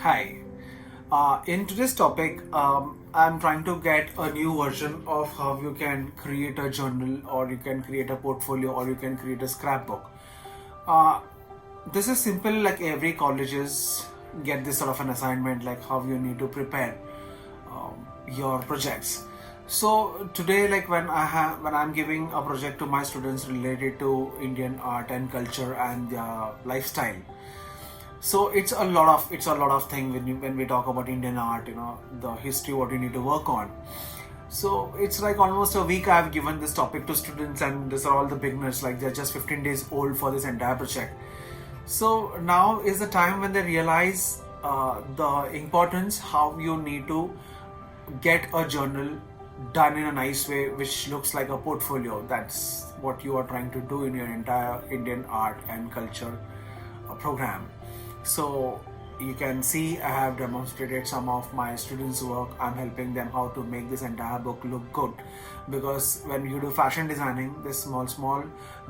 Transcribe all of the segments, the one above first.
Hi. In today's topic, I'm trying to get a new version of how you can create a journal, or you can create a portfolio, or you can create a scrapbook. Uh, this is simple, like every colleges get this sort of an assignment, like how you need to prepare your projects. So today, like when I'm giving a project to my students related to Indian art and culture and their lifestyle, so it's a lot of thing when we talk about Indian art, the history, what you need to work on. So it's like almost a week I've given this topic to students, and these are all the beginners, like they're just 15 days old for this entire project. So now is the time when they realize the importance, how you need to get a journal done in a nice way which looks like a portfolio. That's what you are trying to do in your entire Indian art and culture program. So you can see I have demonstrated some of my students' work. I'm helping them how to make this entire book look good, because when you do fashion designing, this small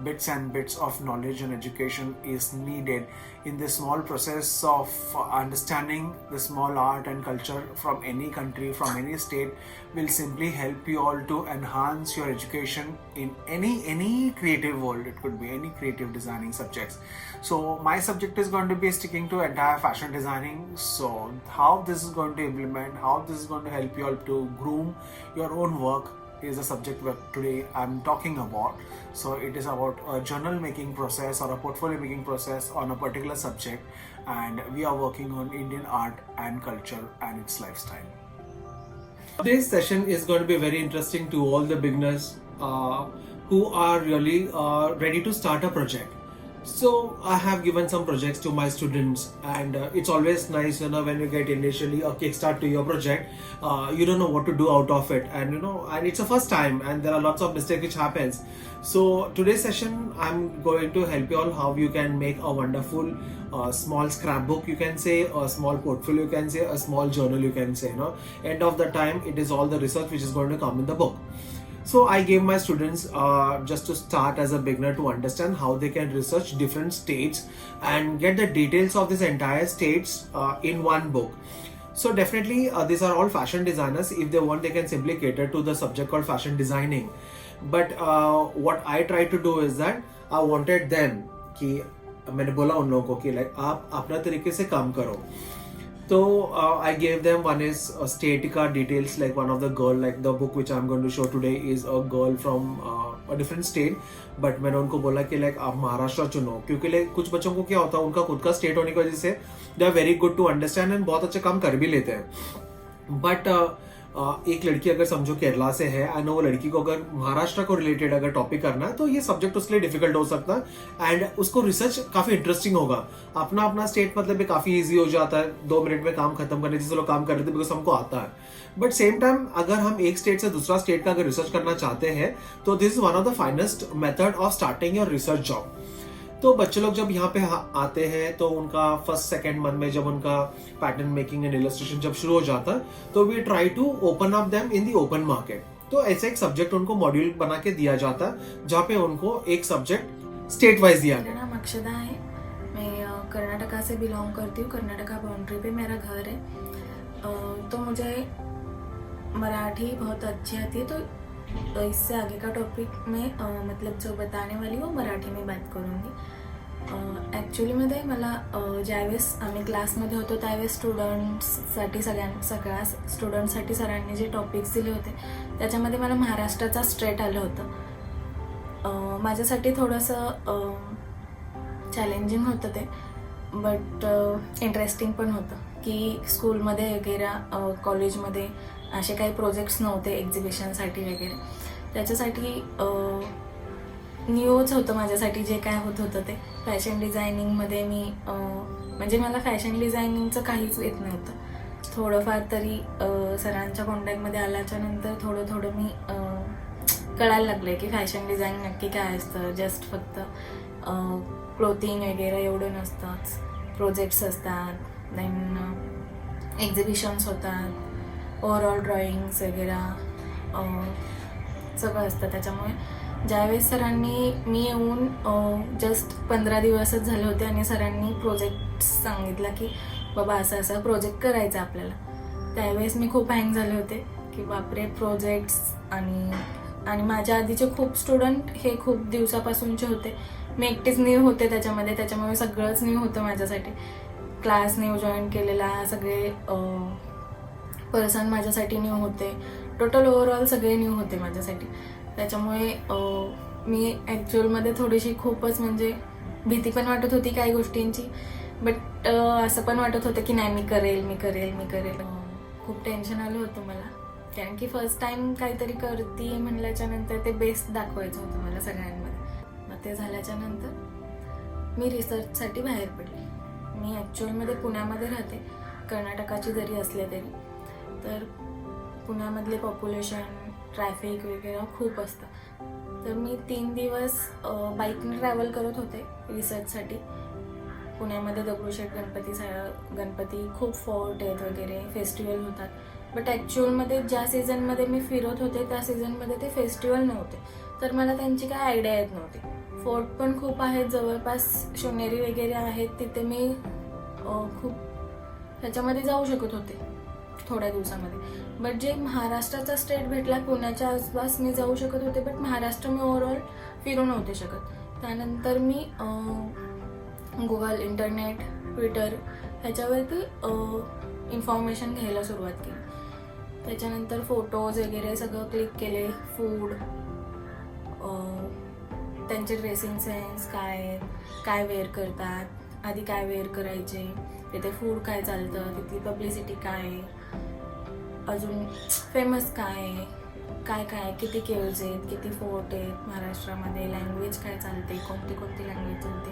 bits and bits of knowledge and education is needed in the small process of understanding the small art and culture from any country, from any state, will simply help you all to enhance your education in any creative world. It could be any creative designing subjects. So my subject is going to be sticking to entire fashion designing. So how this is going to implement, how this is going to help you all to groom your own work is the subject that today I'm talking about. So it is about a journal making process or a portfolio making process on a particular subject, and we are working on Indian art and culture and its lifestyle. Today's session is going to be very interesting to all the beginners who are really ready to start a project. So I have given some projects to my students, and it's always nice, when you get initially a kickstart to your project, you don't know what to do out of it, and and it's the first time, and there are lots of mistakes which happens. So today's session, I'm going to help you all how you can make a wonderful small scrapbook, you can say, a small portfolio, you can say, a small journal, you can say. End of the time, it is all the research which is going to come in the book. So I gave my students just to start as a beginner to understand how they can research different states and get the details of this entire states in one book. So definitely these are all fashion designers. If they want, they can simply cater to the subject called fashion designing. But what I try to do is that I wanted them कि मैंने बोला उन लोगों को कि like आप अपना तरीके से काम करो. So I gave them, one is state ka details, like one of the girl, like the book which I'm going to show today is a girl from a different state, but मैंने उनको बोला कि like आप महाराष्ट्र चुनो, क्योंकि like कुछ बच्चों को क्या होता है, उनका खुद का स्टेट होने की वजह से they are very good to understand and बहुत अच्छे काम कर भी लेते हैं. But एक लड़की अगर समझो केरला से है, आई नो, वो लड़की को अगर महाराष्ट्र को रिलेटेड अगर टॉपिक करना है तो ये सब्जेक्ट उसके लिए डिफिकल्ट हो सकता है, एंड उसको रिसर्च काफी इंटरेस्टिंग होगा. अपना अपना स्टेट मतलब काफी इजी हो जाता है 2 मिनट में काम खत्म करने, जिसे लोग काम कर रहे थे, बिकॉज हमको आता है. बट सेम टाइम अगर हम एक स्टेट से दूसरा स्टेट का अगर रिसर्च करना चाहते हैं तो this is one of the finest method of starting your research job. तो बच्चे लोग जब यहाँ पे आते हैं तो उनका फर्स्ट सेकेंड मंथ में जब उनका पैटर्न मेकिंग एंड इलस्ट्रेशन जब शुरू हो जाता है तो we try to open up them in the open market. तो ऐसे एक सब्जेक्ट उनको मॉड्यूल बना के दिया जाता है, जहाँ पे उनको एक सब्जेक्ट स्टेट वाइज दिया गया. मेरा नाम अक्षदा है, मैं कर्नाटका से बिलोंग करती हूँ. कर्नाटका बाउंड्री पे मेरा घर है. तो मुझे मराठी बहुत अच्छी आती है, तो इससे आगे का टॉपिक में मतलब जो बताने वाली हूँ मराठी में बात करूँगी. ॲक्च्युलीमध्ये मला ज्यावेळेस आम्ही क्लासमध्ये होतो त्यावेळेस सगळ्या स्टुडंट्ससाठी सरांनी जे टॉपिक्स दिले होते त्याच्यामध्ये मला महाराष्ट्राचा स्ट्रेट आलं होतं. माझ्यासाठी थोडंसं चॅलेंजिंग होतं ते, बट इंटरेस्टिंग पण होतं की स्कूलमध्ये वगैरे कॉलेजमध्ये असे काही प्रोजेक्ट्स नव्हते एक्झिबिशनसाठी वगैरे. त्याच्यासाठी न्यूच होतं माझ्यासाठी जे काय होत होतं ते. फॅशन डिझायनिंगमध्ये मी म्हणजे मला फॅशन डिझायनिंगचं काहीच येत नव्हतं. थोडंफार तरी सरांच्या कॉन्टॅक्टमध्ये आल्याच्या नंतर थोडं मी कळायला लागले की फॅशन डिझाईन नक्की काय असतं. जस्ट फक्त क्लोथिंग वगैरे एवढं नसतंच, प्रोजेक्ट्स असतात, देन एक्झिबिशन्स होतात, ओव्हरऑल ड्रॉइंग्स वगैरे सगळं असतं. त्याच्यामुळे ज्यावेळेस सरांनी मी येऊन जस्ट 15 दिवसच झाले होते आणि सरांनी प्रोजेक्ट सांगितला की बाबा असा प्रोजेक्ट करायचा आपल्याला. त्यावेळेस मी खूप हँग झाले होते की बापरे प्रोजेक्ट्स, आणि माझ्या आधीचे खूप स्टुडंट हे खूप दिवसापासूनचे होते. मी एकटीच न्यू होते त्याच्यामुळे सगळंच न्यू होतं माझ्यासाठी. क्लास न्यू जॉईन केलेला, सगळे पर्सन माझ्यासाठी न्यू होते, टोटल ओव्हरऑल सगळे न्यू होते माझ्यासाठी. त्याच्यामुळे मी ॲक्च्युअलमध्ये थोडीशी खूपच म्हणजे भीती पण वाटत होती काही गोष्टींची, बट असं पण वाटत होतं की नाही मी करेल. खूप टेन्शन आलं होतं मला, कारण की फर्स्ट टाइम काहीतरी करते म्हणल्याच्या नंतर ते बेस्ट दाखवायचं होतं मला सगळ्यांमध्ये. मग ते झाल्याच्या नंतर मी रिसर्चसाठी बाहेर पडले. मी ॲक्च्युअलमध्ये पुण्यामध्ये राहते, कर्नाटकाची जरी असले तरी. तर पुण्यामधले पॉप्युलेशन, ट्रॅफिक वगैरे खूप असतं. तर मी 3 दिवस बाईकने ट्रॅव्हल करत होते रिसर्चसाठी. पुण्यामध्ये दगडूशेठ गणपती खूप फोर्ट आहेत वगैरे, फेस्टिवल होतात. बट ॲक्च्युअलमध्ये ज्या सीझनमध्ये मी फिरत होते त्या सीझनमध्ये ते फेस्टिवल नव्हते, तर मला त्यांची काय आयडिया येत नव्हती. फोर्ट पण खूप आहेत जवळपास, शिवनेरी वगैरे आहेत, तिथे मी खूप ह्याच्यामध्ये जाऊ शकत होते थोड्या दिवसामध्ये. बट जे महाराष्ट्राचा स्टेट भेटला, पुण्याच्या आसपास मी जाऊ शकत होते, बट महाराष्ट्र मी ओव्हरऑल फिरू नव्हते शकत. त्यानंतर मी गुगल, इंटरनेट, ट्विटर ह्याच्यावरती इन्फॉर्मेशन घ्यायला सुरुवात केली. त्याच्यानंतर फोटोज वगैरे सगळं क्लिक केले. फूड, त्यांचे ड्रेसिंग सेन्स काय वेअर करतात, आधी काय वेअर करायचे, तिथे फूड काय चालतं, तिथली पब्लिसिटी काय, अजून फेमस काय किती केव्ज आहेत, किती फोर्ट आहेत महाराष्ट्रामध्ये, लँग्वेज काय चालते, कोणती लँग्वेज चालते,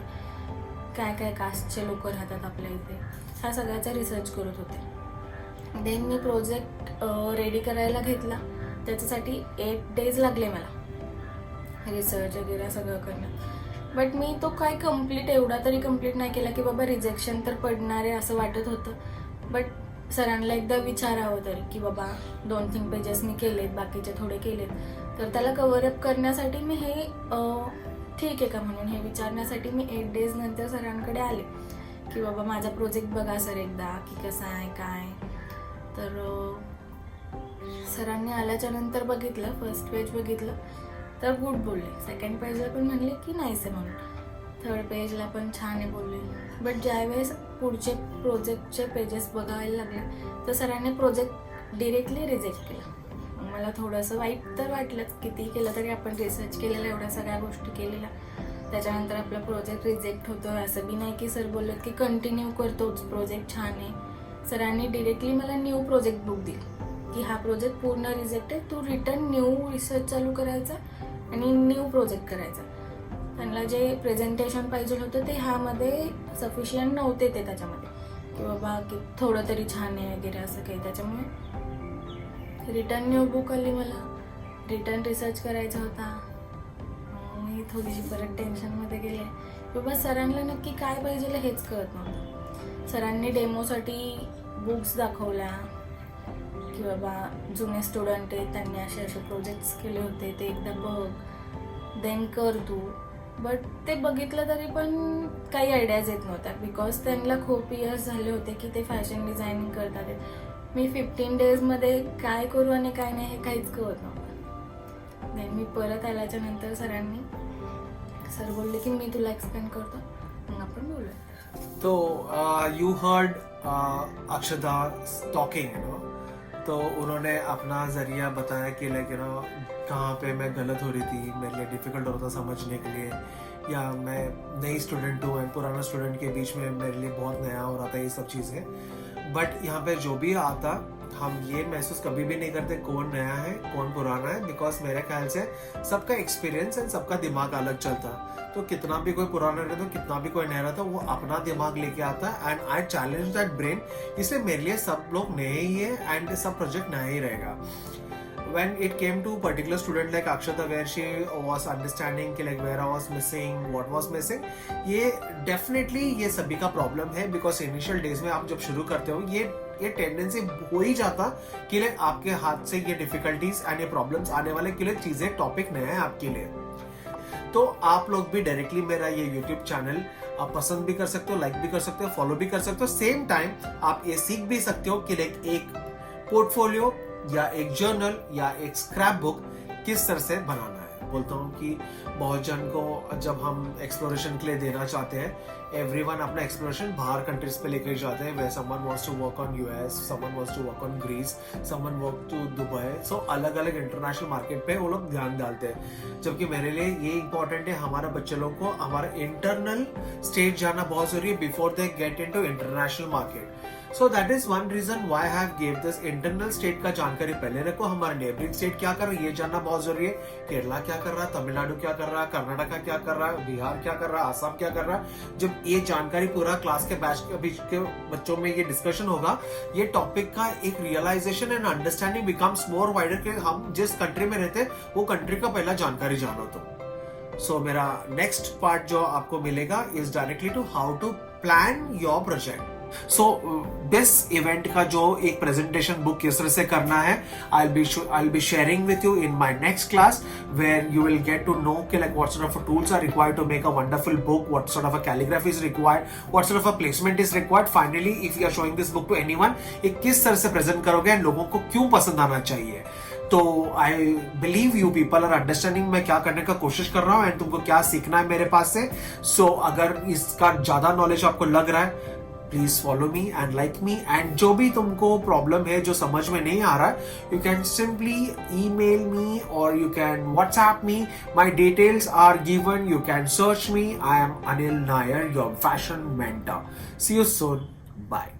काय कास्टचे लोक राहतात आपल्या इथे, हा सगळ्याचा रिसर्च करत होते. देन मी प्रोजेक्ट रेडी करायला घेतला. त्याच्यासाठी 8 days लागले मला रिसर्च वगैरे सगळं करण्यात. बट मी तो काय एवढा तरी कम्प्लीट नाही केला की बाबा रिजेक्शन तर पडणार आहे असं वाटत होतं. बट सरांना एकदा विचारावं तरी की बाबा 2-3 पेजेस मी केलेत, बाकीचे थोडे केलेत, तर त्याला कव्हरअप करण्यासाठी मी हे ठीक आहे का म्हणून हे विचारण्यासाठी मी 8 days नंतर सरांकडे आले की बाबा माझा प्रोजेक्ट बघा सर एकदा की कसा आहे काय. तर सरांनी आल्याच्या नंतर बघितलं, फर्स्ट पेज बघितलं तर गुड बोलले, सेकंड पेजला पण म्हणले की नाहीच आहे म्हणून, थर्ड पेजला पण छान आहे बोलले. बट ज्यावेळेस पुढचे प्रोजेक्टचे पेजेस बघायला लागले तर सरांनी प्रोजेक्ट डिरेक्टली रिजेक्ट केला. मला थोडंसं वाईट तर वाटलंच, किती केलं तरी आपण रिसर्च केलेला, एवढ्या सगळ्या गोष्टी केलेल्या, त्याच्यानंतर आपला प्रोजेक्ट रिजेक्ट होतो. असं बी नाही की सर बोललेत की कंटिन्यू करतोच, प्रोजेक्ट छान आहे. सरांनी डिरेक्टली मला न्यू प्रोजेक्ट बुक दिली की हा प्रोजेक्ट पूर्ण रिजेक्ट आहे, तू रिटर्न न्यू रिसर्च चालू करायचा आणि न्यू प्रोजेक्ट करायचा. त्यांना जे प्रेझेंटेशन पाहिजे होतं ते ह्यामध्ये सफिशियंट नव्हते ते त्याच्यामध्ये, की बाबा की थोडं तरी छान आहे वगैरे असं काही. त्याच्यामुळे रिटर्न न्यू बुक आली, मला रिटर्न रिसर्च करायचा होता. मी थोडीशी परत टेन्शनमध्ये गेले. बाबा सरांना नक्की काय पाहिजे हेच कळत नव्हतं. सरांनी डेमोसाठी बुक्स दाखवल्या की बाबा जुने स्टुडंट आहेत, त्यांनी असे प्रोजेक्ट्स केले होते, ते एकदा बघ, देन कर तू. बट ते बघितलं तरी पण काही आयडियाज येत नव्हत्या, बिकॉज त्यांना खूप इयर्स झाले होते की ते फॅशन डिझायनिंग करतात. मी 15 days काय करू आणि काय नाही हे काहीच कळत नव्हतं. देन मी परत आल्याच्या नंतर सर बोलले की मी तुला एक्सप्लेन करतो, मग आपण बोलूया. तो यू हर्ड अक्षदा टॉकिंग, तो उन्होंने अपना जरिया बताया कि लाइक कहाँ पे मैं गलत हो रही थी, मेरे लिए डिफिकल्ट होता समझने के लिए, या मैं नई स्टूडेंट हूँ एंड पुराना स्टूडेंट के बीच में मेरे लिए बहुत नया हो रहा था ये सब चीज़ें. बट यहाँ पे जो भी आता हम ये महसूस कभी भी नहीं करते कौन नया है कौन पुराना है, बिकॉज मेरे ख्याल से सबका एक्सपीरियंस एंड सबका दिमाग अलग चलता. तो कितना भी कोई पुराना रहता, कितना भी कोई नया रहता, वो अपना दिमाग लेके आता है and I challenge that brain. इसलिए मेरे लिए सब लोग नए ही है एंड सब प्रोजेक्ट नया ही रहेगा. When it came to particular student like Akshata, where she was understanding कि like where I was missing, what was missing, ये definitely ये सभी का problem है, because initial days में आप जब शुरू करते हो ये टेंडेंसी हो ही जाता कि like आपके हाथ से ये difficulties and ये problems आने वाले के लिए चीजें टॉपिक नया है आपके लिए. तो आप लोग भी डायरेक्टली मेरा ये YouTube चैनल आप पसंद भी कर सकते हो, लाइक भी कर सकते हो, फॉलो भी कर सकते हो। सेम टाइम आप ये सीख भी सकते हो कि लाइक एक पोर्टफोलियो या एक जर्नल या एक स्क्रैप बुक किस तरह से बनाना है। बोलता हूँ कि बहुत जन को जब हम एक्सप्लोरेशन के लिए देना चाहते हैं, एवरीवन अपना एक्सप्लोरेशन बाहर कंट्रीज पे लेकर जाते हैं, वे someone wants to work on US, someone wants to work on Greece, someone work to Dubai. So अलग अलग इंटरनेशनल मार्केट पे वो लोग ध्यान डालते हैं, जबकि मेरे लिए ये इंपॉर्टेंट है हमारे बच्चे लोग को हमारा इंटरनल स्टेट जाना बहुत जरूरी है before they get into international market. So that is one reason why I have gave this internal state का जानकारी पहले रखो। हमारा नेबरिंग स्टेट क्या कर रहा है ये जानना बहुत जरूरी है। केरला क्या कर रहा है, तमिलनाडु क्या कर रहा है, कर्नाटका क्या कर रहा है, बिहार क्या कर रहा है, आसाम क्या कर रहा है। जब ये जानकारी पूरा क्लास के बैच के बीच के बच्चों में ये डिस्कशन होगा, ये टॉपिक का एक realization and understanding becomes more wider कि हम जिस कंट्री में रहते हैं वो कंट्री का पहला जानकारी जानो। तो सो मेरा नेक्स्ट पार्ट जो आपको मिलेगा is directly to how to plan your project. So this event का जो एक प्रेजेंटेशन बुक किस तरह से करना है, I'll be sharing with you in my next class, where you will get to know like what sort of tools are required to make a wonderful book, what sort of a calligraphy is required, what sort of a placement is required. Finally, if you are showing this book to anyone, ये किस तरह से present करोगे और लोगों को क्यों पसंद आना चाहिए। तो I believe you people are understanding मैं क्या करने का कोशिश कर रहा हूँ एंड तुमको क्या सीखना है मेरे पास से। सो अगर इसका ज्यादा नॉलेज आपको लग रहा है, please follow me and like me. End जो भी तुमको प्रॉब्लम है जो समझ में नहीं आ रहा है, you can simply email me और you can WhatsApp me. My details are given, you can search me. I am Anil Nair, your fashion mentor. See you soon, bye.